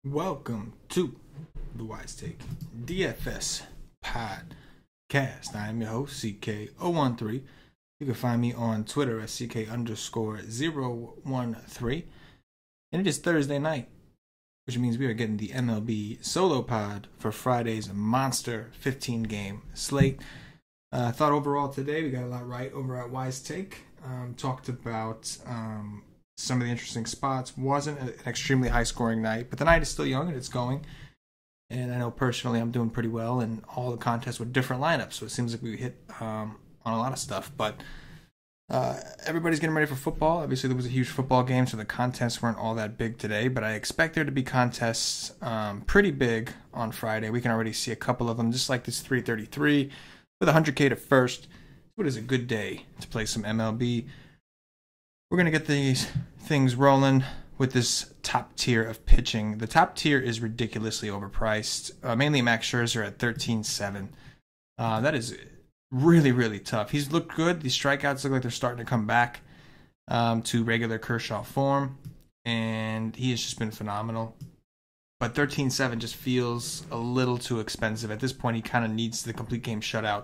Welcome to the Wise Take DFS podcast. I am your host, CK013. You can find me on Twitter at CK_013. And it is Thursday night, which means we are getting the MLB solo pod for Friday's monster 15-game slate. I thought overall today we got a lot right over at Wise Take. Talked about some of the interesting spots. Wasn't an extremely high-scoring night, but the night is still young and it's going. And I know personally I'm doing pretty well, and all the contests were different lineups, so it seems like we hit on a lot of stuff. But everybody's getting ready for football. Obviously, there was a huge football game, so the contests weren't all that big today, but I expect there to be contests pretty big on Friday. We can already see a couple of them, just like this 333 with 100K to first. It is a good day to play some MLB. We're going to get these things rolling with this top tier of pitching. The top tier is ridiculously overpriced, mainly Max Scherzer at 13.7. That is really, really tough. He's looked good. These strikeouts look like they're starting to come back to regular Kershaw form, and he has just been phenomenal. But 13.7 just feels a little too expensive. At this point, he kind of needs the complete game shutout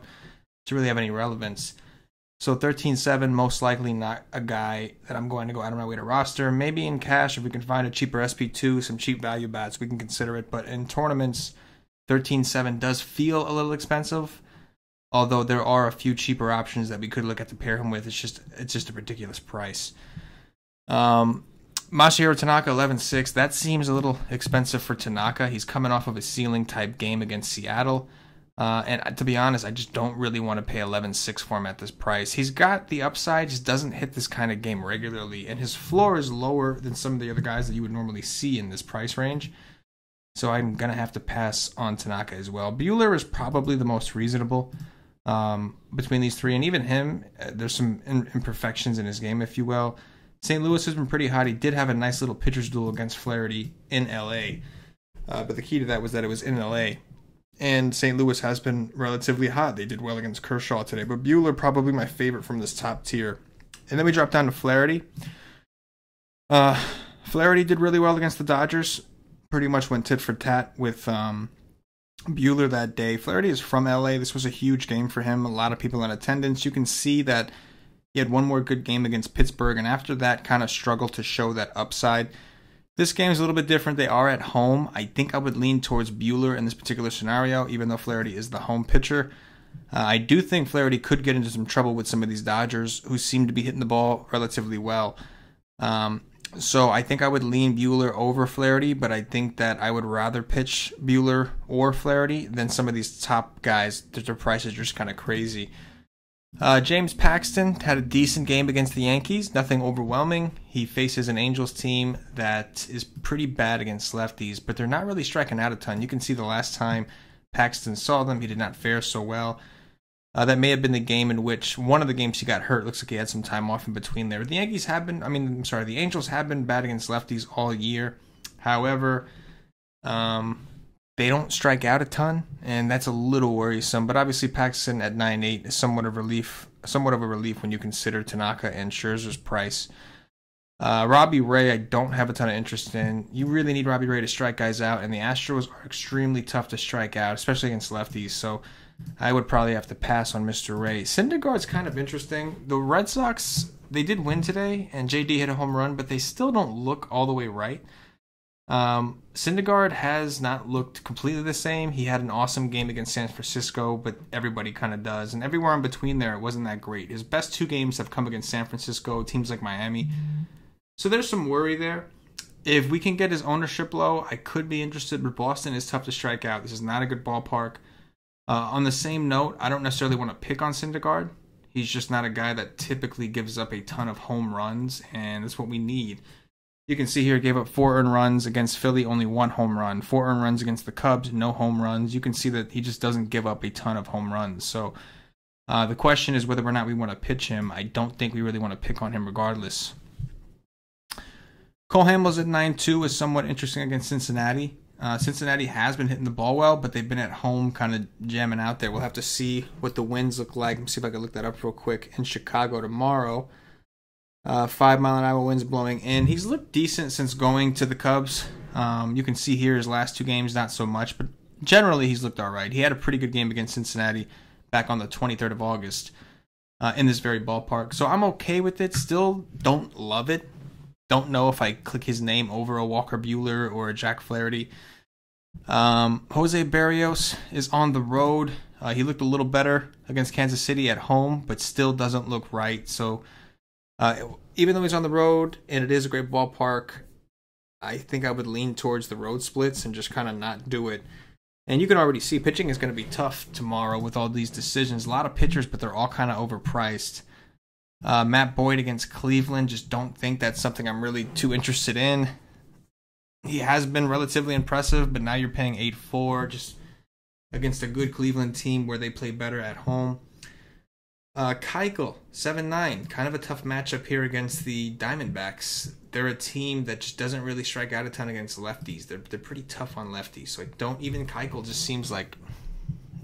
to really have any relevance. So 13.7, most likely not a guy that I'm going to go out of my way to roster. Maybe in cash, if we can find a cheaper SP2, some cheap value bats, we can consider it. But in tournaments, 13.7 does feel a little expensive. Although there are a few cheaper options that we could look at to pair him with. It's just a ridiculous price. Masahiro Tanaka, 11.6. That seems a little expensive for Tanaka. He's coming off of a ceiling type game against Seattle. And to be honest, I just don't really want to pay 11.6 for him at this price. He's got the upside, just doesn't hit this kind of game regularly. And his floor is lower than some of the other guys that you would normally see in this price range. So I'm going to have to pass on Tanaka as well. Buehler is probably the most reasonable between these three. And even him, there's some imperfections in his game, if you will. St. Louis has been pretty hot. He did have a nice little pitcher's duel against Flaherty in L.A. But the key to that was that it was in L.A., and St. Louis has been relatively hot. They did well against Kershaw today. But Buehler, probably my favorite from this top tier. And then we drop down to Flaherty. Flaherty did really well against the Dodgers. Pretty much went tit for tat with Buehler that day. Flaherty is from LA. This was a huge game for him. A lot of people in attendance. You can see that he had one more good game against Pittsburgh. And after that, kind of struggled to show that upside. This game is a little bit different. They are at home. I think I would lean towards Buehler in this particular scenario, even though Flaherty is the home pitcher. I do think Flaherty could get into some trouble with some of these Dodgers, who seem to be hitting the ball relatively well. So I think I would lean Buehler over Flaherty, but I think that I would rather pitch Buehler or Flaherty than some of these top guys. Their prices are just kind of crazy. James Paxton had a decent game against the Yankees. Nothing overwhelming. He faces an Angels team that is pretty bad against lefties, but they're not really striking out a ton. You can see the last time Paxton saw them, he did not fare so well. That may have been the game in which one of the games he got hurt. Looks like he had some time off in between there. The Angels have been bad against lefties all year. However, they don't strike out a ton, and that's a little worrisome. But obviously, Paxton at 9.8 is somewhat of a relief when you consider Tanaka and Scherzer's price. Robbie Ray, I don't have a ton of interest in. You really need Robbie Ray to strike guys out, and the Astros are extremely tough to strike out, especially against lefties. So I would probably have to pass on Mr. Ray. Syndergaard's kind of interesting. The Red Sox, they did win today, and JD hit a home run, but they still don't look all the way right. Syndergaard has not looked completely the same. He had an awesome game against San Francisco, but everybody kind of does. And everywhere in between there, it wasn't that great. His best two games have come against San Francisco, teams like Miami. So there's some worry there. If we can get his ownership low, I could be interested, but Boston is tough to strike out. This is not a good ballpark. On the same note, I don't necessarily want to pick on Syndergaard. He's just not a guy that typically gives up a ton of home runs, and that's what we need. You can see here, he gave up 4 earned runs against Philly, only 1 home run. 4 earned runs against the Cubs, no home runs. You can see that he just doesn't give up a ton of home runs. So the question is whether or not we want to pitch him. I don't think we really want to pick on him regardless. Cole Hamels at 9.2 is somewhat interesting against Cincinnati. Cincinnati has been hitting the ball well, but they've been at home kind of jamming out there. We'll have to see what the winds look like. Let me see if I can look that up real quick. In Chicago tomorrow, 5-mile-an-hour winds blowing in. He's looked decent since going to the Cubs. You can see here his last 2 games, not so much, but generally he's looked all right. He had a pretty good game against Cincinnati back on the 23rd of August in this very ballpark. So I'm okay with it. Still don't love it. Don't know if I click his name over a Walker Buehler or a Jack Flaherty. Jose Barrios is on the road. He looked a little better against Kansas City at home, but still doesn't look right. So even though he's on the road and it is a great ballpark, I think I would lean towards the road splits and just kind of not do it. And you can already see pitching is going to be tough tomorrow with all these decisions. A lot of pitchers, but they're all kind of overpriced. Matt Boyd against Cleveland, just don't think that's something I'm really too interested in. He has been relatively impressive, but now you're paying 8-4 just against a good Cleveland team where they play better at home. Keuchel, 7-9, kind of a tough matchup here against the Diamondbacks. They're a team that just doesn't really strike out a ton against lefties. They're pretty tough on lefties, so Keuchel just seems like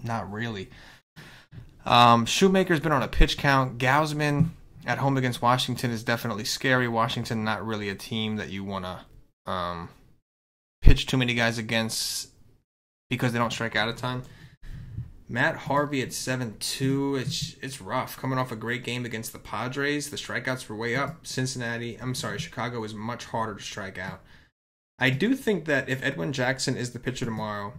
not really. Shoemaker's been on a pitch count. Gausman at home against Washington is definitely scary. Washington, not really a team that you want to pitch too many guys against because they don't strike out a ton. Matt Harvey at 7-2. It's rough. Coming off a great game against the Padres, the strikeouts were way up. Chicago is much harder to strike out. I do think that if Edwin Jackson is the pitcher tomorrow,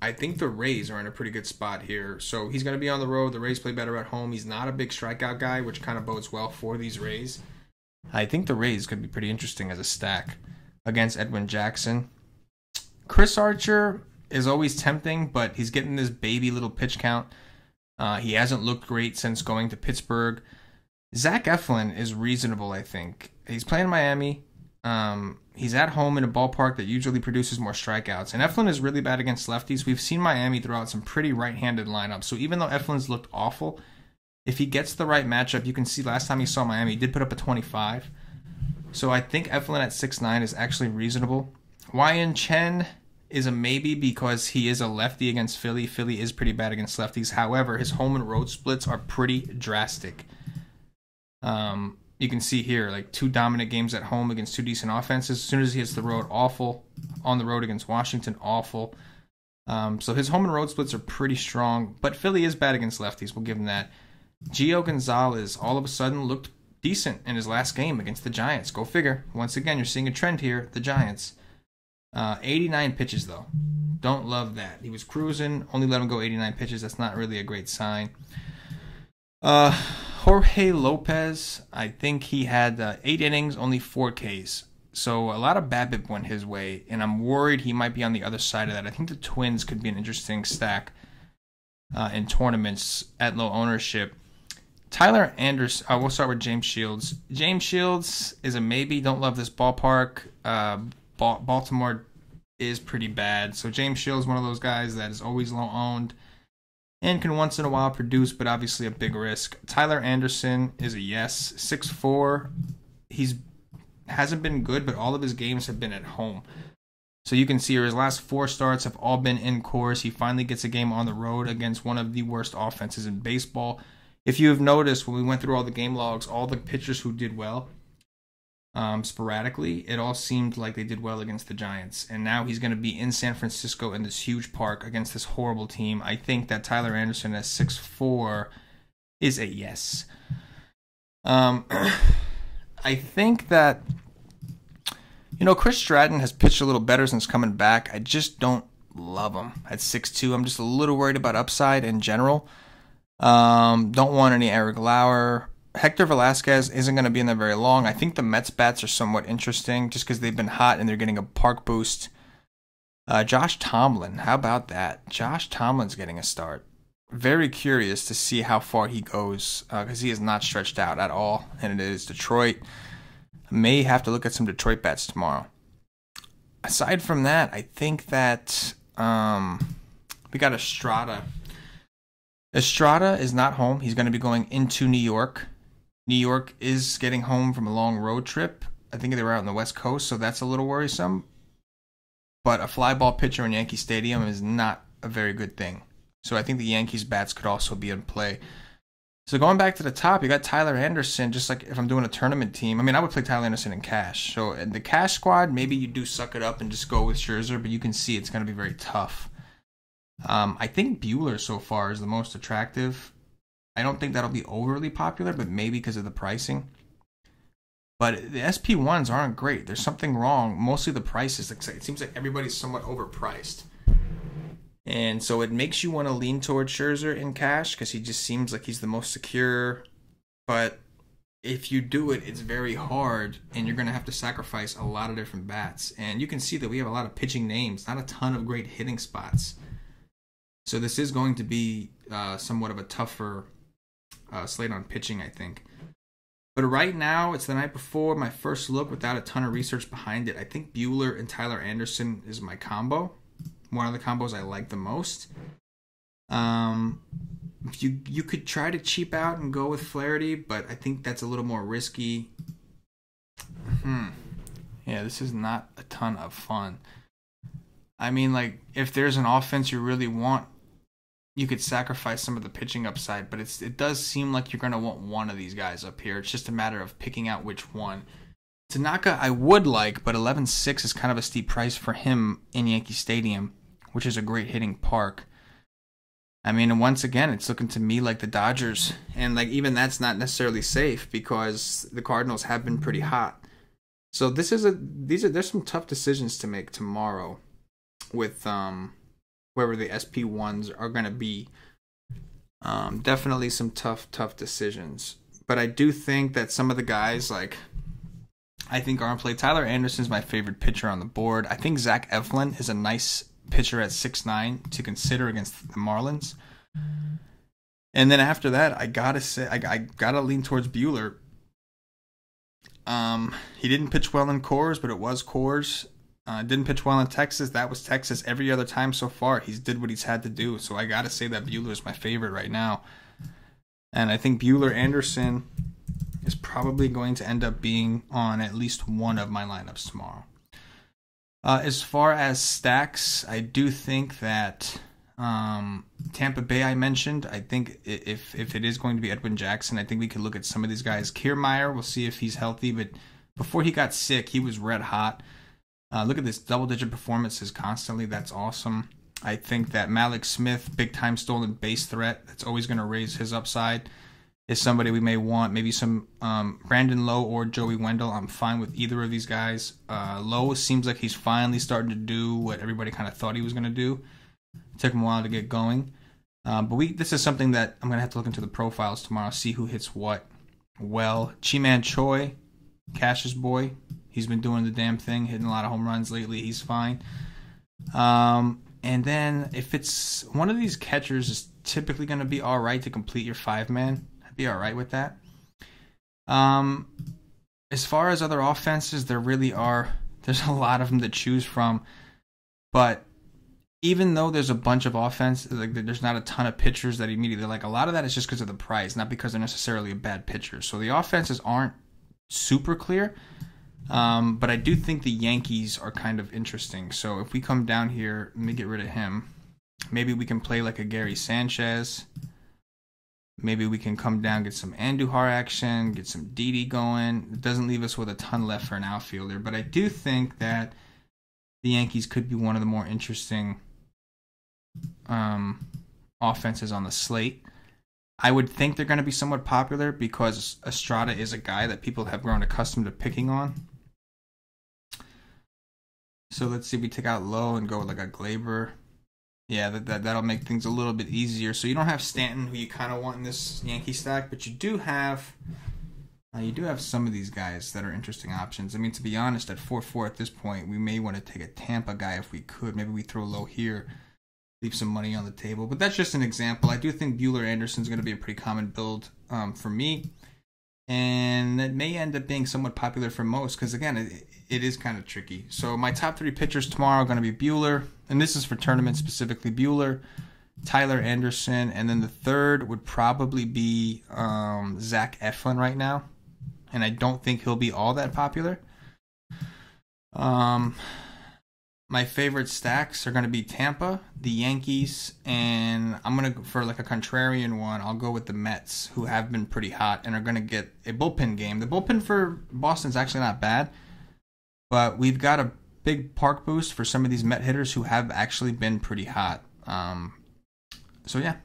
I think the Rays are in a pretty good spot here. So he's going to be on the road. The Rays play better at home. He's not a big strikeout guy, which kind of bodes well for these Rays. I think the Rays could be pretty interesting as a stack against Edwin Jackson. Chris Archer is always tempting, but he's getting this baby little pitch count. He hasn't looked great since going to Pittsburgh. Zach Eflin is reasonable, I think. He's playing Miami. He's at home in a ballpark that usually produces more strikeouts. And Eflin is really bad against lefties. We've seen Miami throw out some pretty right-handed lineups. So even though Eflin's looked awful, if he gets the right matchup, you can see last time he saw Miami, he did put up a 25. So I think Eflin at 6'9 is actually reasonable. Wyan Chen is a maybe because he is a lefty against Philly. Philly is pretty bad against lefties. However, his home and road splits are pretty drastic. You can see here, like 2 dominant games at home against 2 decent offenses. As soon as he hits the road, awful. On the road against Washington, awful. So his home and road splits are pretty strong. But Philly is bad against lefties. We'll give him that. Gio Gonzalez all of a sudden looked decent in his last game against the Giants. Go figure. Once again, you're seeing a trend here. The Giants. 89 pitches, though. Don't love that. He was cruising. Only let him go 89 pitches. That's not really a great sign. Jorge Lopez, I think he had 8 innings, only 4 Ks. So a lot of BABIP went his way, and I'm worried he might be on the other side of that. I think the Twins could be an interesting stack in tournaments at low ownership. Tyler Anderson, we'll start with James Shields. James Shields is a maybe. Don't love this ballpark. Baltimore is pretty bad. So James Shields is one of those guys that is always low owned and can once in a while produce, but obviously a big risk. Tyler Anderson is a yes. 6'4". Hasn't been good, but all of his games have been at home. So you can see here his last 4 starts have all been in course. He finally gets a game on the road against one of the worst offenses in baseball. If you have noticed, when we went through all the game logs, all the pitchers who did well sporadically, it all seemed like they did well against the Giants. And now he's going to be in San Francisco in this huge park against this horrible team. I think that Tyler Anderson at 6'4" is a yes. I think that, Chris Stratton has pitched a little better since coming back. I just don't love him at 6'2". I'm just a little worried about upside in general. Don't want any Eric Lauer. Hector Velasquez isn't going to be in there very long. I think the Mets bats are somewhat interesting just because they've been hot and they're getting a park boost. Josh Tomlin, how about that? Josh Tomlin's getting a start. Very curious to see how far he goes because he is not stretched out at all, and it is Detroit. May have to look at some Detroit bats tomorrow. Aside from that, I think that we got Estrada. Estrada is not home. He's going to be going into New York. New York is getting home from a long road trip. I think they were out on the West Coast, so that's a little worrisome. but a fly ball pitcher in Yankee Stadium is not a very good thing. So I think the Yankees bats could also be in play. So going back to the top, you got Tyler Anderson. Just like if I'm doing a tournament team, I mean, I would play Tyler Anderson in cash. So in the cash squad, maybe you do suck it up and just go with Scherzer, but you can see it's going to be very tough. I think Buehler so far is the most attractive. I don't think that'll be overly popular, but maybe because of the pricing. But the SP1s aren't great. There's something wrong. Mostly the prices. It seems like everybody's somewhat overpriced. And so it makes you want to lean towards Scherzer in cash because he just seems like he's the most secure. But if you do it, it's very hard, and you're going to have to sacrifice a lot of different bats. And you can see that we have a lot of pitching names, not a ton of great hitting spots. So this is going to be somewhat of a tougher slate on pitching, I think. But right now, it's the night before, my first look without a ton of research behind it. I think Buehler and Tyler Anderson is my combo. One of the combos I like the most. You could try to cheap out and go with Flaherty, but I think that's a little more risky. Yeah, this is not a ton of fun. I mean, like, if there's an offense you really want, you could sacrifice some of the pitching upside, but it does seem like you're going to want one of these guys up here. It's just a matter of picking out which one. Tanaka I would like, but 11.6 is kind of a steep price for him in Yankee Stadium, which is a great hitting park. I mean, and once again, it's looking to me like the Dodgers, and like even that's not necessarily safe because the Cardinals have been pretty hot. So there's some tough decisions to make tomorrow with whoever the SP1s are going to be. Definitely some tough decisions. But I do think that some of the guys, like, I think are in play. Tyler Anderson's my favorite pitcher on the board. I think Zach Eflin is a nice pitcher at 6'9" to consider against the Marlins. And then after that, I gotta say, I gotta lean towards Buehler. He didn't pitch well in Coors, but it was Coors. Didn't pitch well in Texas. That was Texas. Every other time so far, he's did what he's had to do. So I gotta say that Buehler is my favorite right now. And I think Buehler-Anderson is probably going to end up being on at least one of my lineups tomorrow. As far as stacks, I do think that Tampa Bay I mentioned. I think if it is going to be Edwin Jackson, I think we could look at some of these guys. Kiermaier, we'll see if he's healthy. But before he got sick, he was red hot. Look at this, double-digit performances constantly. That's awesome. I think that Malik Smith, big-time stolen base threat, that's always going to raise his upside, is somebody we may want. Maybe some Brandon Lowe or Joey Wendell. I'm fine with either of these guys. Lowe seems like he's finally starting to do what everybody kind of thought he was going to do. It took him a while to get going. But this is something that I'm going to have to look into the profiles tomorrow, see who hits what well. Chi-Man Choi, Cash's boy. He's been doing the damn thing, hitting a lot of home runs lately. He's fine. And then if it's one of these catchers is typically going to be all right to complete your 5-man. I'd be all right with that. As far as other offenses, there's a lot of them to choose from. But even though there's a bunch of offense, like there's not a ton of pitchers that immediately like. A lot of that is just because of the price, not because they're necessarily a bad pitcher. So the offenses aren't super clear. But I do think the Yankees are kind of interesting. So if we come down here, let me get rid of him. Maybe we can play like a Gary Sanchez. Maybe we can come down, get some Andujar action, get some Didi going. It doesn't leave us with a ton left for an outfielder. But I do think that the Yankees could be one of the more interesting offenses on the slate. I would think they're going to be somewhat popular because Estrada is a guy that people have grown accustomed to picking on. So let's see, we take out Lowe and go with like a Glaber. Yeah, that'll make things a little bit easier. So you don't have Stanton, who you kind of want in this Yankee stack, but you do have some of these guys that are interesting options. I mean, to be honest, at 4-4 at this point, we may want to take a Tampa guy if we could. Maybe we throw Lowe here, leave some money on the table. But that's just an example. I do think Buehler-Anderson's going to be a pretty common build for me. And that may end up being somewhat popular for most because, again, it is kind of tricky. So my top 3 pitchers tomorrow are going to be Buehler, and this is for tournament specifically, Buehler, Tyler Anderson, and then the third would probably be Zach Eflin right now. And I don't think he'll be all that popular. My my favorite stacks are going to be Tampa, the Yankees, and I'm going to, for like a contrarian one, I'll go with the Mets, who have been pretty hot and are going to get a bullpen game. The bullpen for Boston's actually not bad, but we've got a big park boost for some of these Met hitters who have actually been pretty hot. So yeah,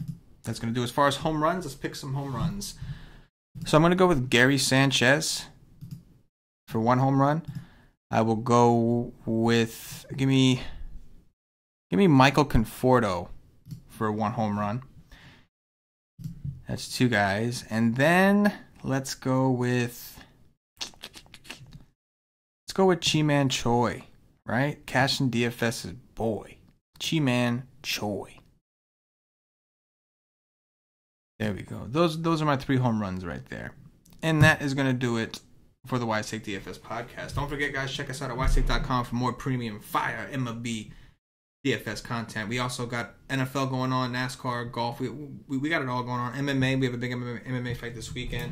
that's going to do. As far as home runs, let's pick some home runs. So I'm going to go with Gary Sanchez for 1 home run. I will go with give me Michael Conforto for 1 home run. That's 2 guys, and then let's go with Chi-Man Choi, right? Cash and DFS's boy, Chi-Man Choi. There we go. Those are my 3 home runs right there, and that is gonna do it for the Wise Take DFS podcast. Don't forget, guys, check us out at wisetake.com for more premium fire MLB DFS content. We also got NFL going on, NASCAR, golf. We got it all going on. MMA, we have a big MMA fight this weekend.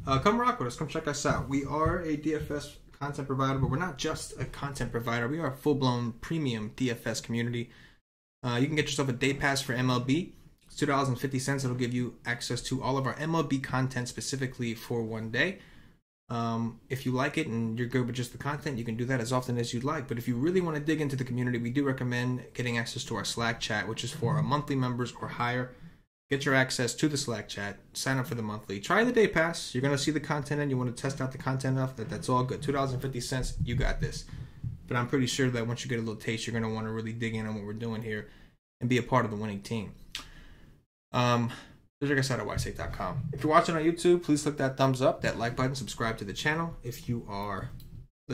Come rock with us. Come check us out. We are a DFS content provider, but we're not just a content provider. We are a full-blown premium DFS community. You can get yourself a day pass for MLB. It's $2.50. It'll give you access to all of our MLB content specifically for 1 day. If you like it and you're good with just the content, you can do that as often as you'd like. But if you really want to dig into the community, we do recommend getting access to our Slack chat, which is for our monthly members or higher. Get your access to the Slack chat. Sign up for the monthly. Try the day pass. You're going to see the content and you want to test out the content enough that's all good. $2.50. You got this. But I'm pretty sure that once you get a little taste, you're going to want to really dig in on what we're doing here and be a part of the winning team. Check us out at wisetake.com. If you're watching on YouTube, please click that thumbs up, that like button, subscribe to the channel. If you are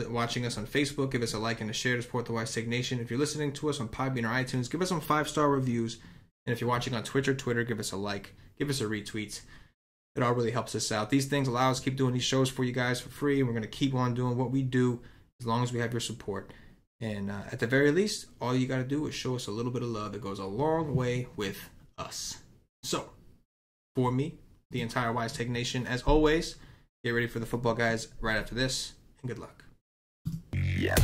watching us on Facebook, give us a like and a share to support the Wise Take Nation. If you're listening to us on Podbean or iTunes, give us some 5-star reviews. And if you're watching on Twitch or Twitter, give us a like, give us a retweet. It all really helps us out. These things allow us to keep doing these shows for you guys for free, and we're going to keep on doing what we do as long as we have your support. And at the very least, all you got to do is show us a little bit of love. It goes a long way with us. So, for me, the entire Wise Take Nation, as always, get ready for the football guys right after this, and good luck. Yeah.